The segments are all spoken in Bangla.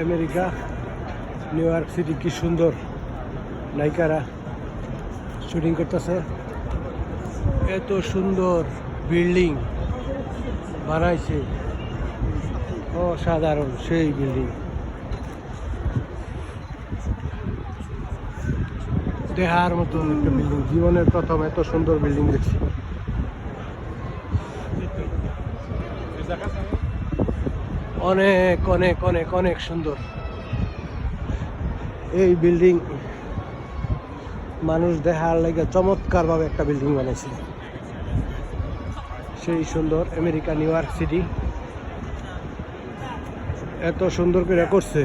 আমেরিকা নিউ ইয়র্ক সিটি কি সুন্দর নায়িকারা শুটিং করতেছে। এত সুন্দর বিল্ডিং বানাইছে, অসাধারণ সেই বিল্ডিং, দেখার মতো একটা বিল্ডিং। জীবনের প্রথম এত সুন্দর বিল্ডিং দেখছি। অনেক অনেক অনেক অনেক সুন্দর এই বিল্ডিং। মানুষ দেখার লাগে চমৎকার ভাবে একটা বিল্ডিং বানাইছে, সেই সুন্দর। আমেরিকা নিউ ইয়র্ক সিটি এত সুন্দর করে করছে।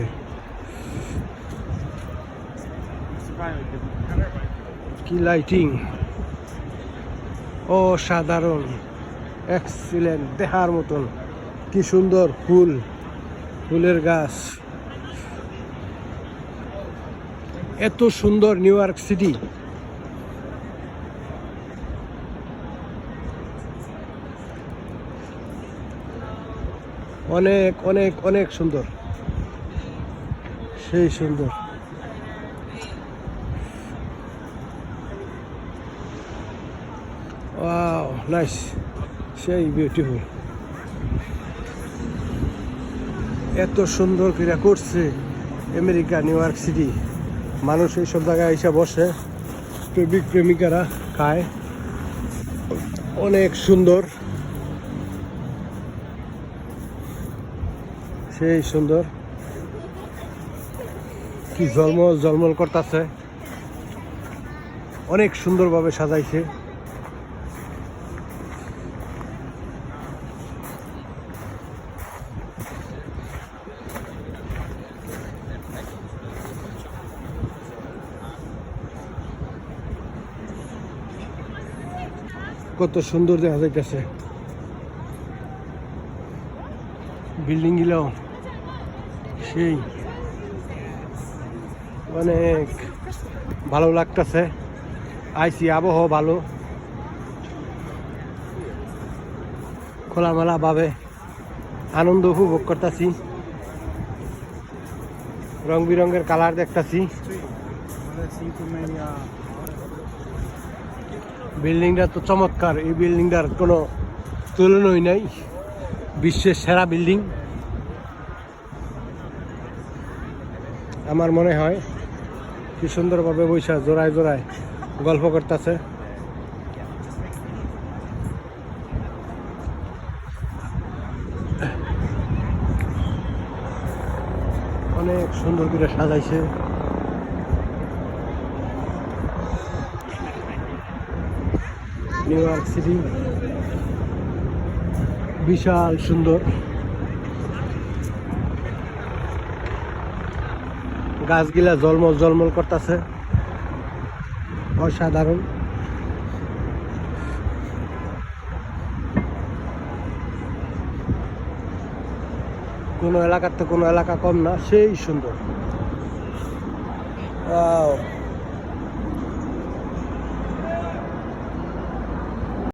কি লাইটিং, অসাধারণ, এক্সিলেন্ট, দেখার মতন। কি সুন্দর ফুল, ফুলের গাছ। এত সুন্দর নিউ ইয়র্ক সিটি। অনেক অনেক অনেক সুন্দর, সেই সুন্দর। ওয়াও, নাইস, সেই বিউটিফুল। এত সুন্দর করে করছে আমেরিকা নিউ ইয়র্ক সিটি। মানুষ এইসব জায়গায় এসে বসে, প্রেমিক প্রেমিকারা খায়। অনেক সুন্দর, সেই সুন্দর। কি ঝলমল ঝলমল করতেছে, অনেক সুন্দরভাবে সাজাইছে। কত সুন্দর দেখা যাইতেছে বিল্ডিং গুলো, সেই অনেক ভালো লাগতেছে। আইসি, আবহাওয়া ভালো, খোলামেলা ভাবে আনন্দ উপভোগ করতেছি। রং বিরঙের কালার দেখতেছি। বিল্ডিংটা তো চমৎকার, এই বিল্ডিংটার কোনো তুলনাই নাই, বিশ্বের সেরা বিল্ডিং আমার মনে হয়। কি সুন্দরভাবে বৈশা জোড়ায় জোড়ায় গল্প করতেছে। অনেক সুন্দর করে সাজাইছে। নিউ ইয়র্ক সিটি বিশাল সুন্দর। গাছগুলা জলমল জলমল করতেছে, অসাধারণ। কোনো এলাকার তো কোনো এলাকা কম না, সেই সুন্দর।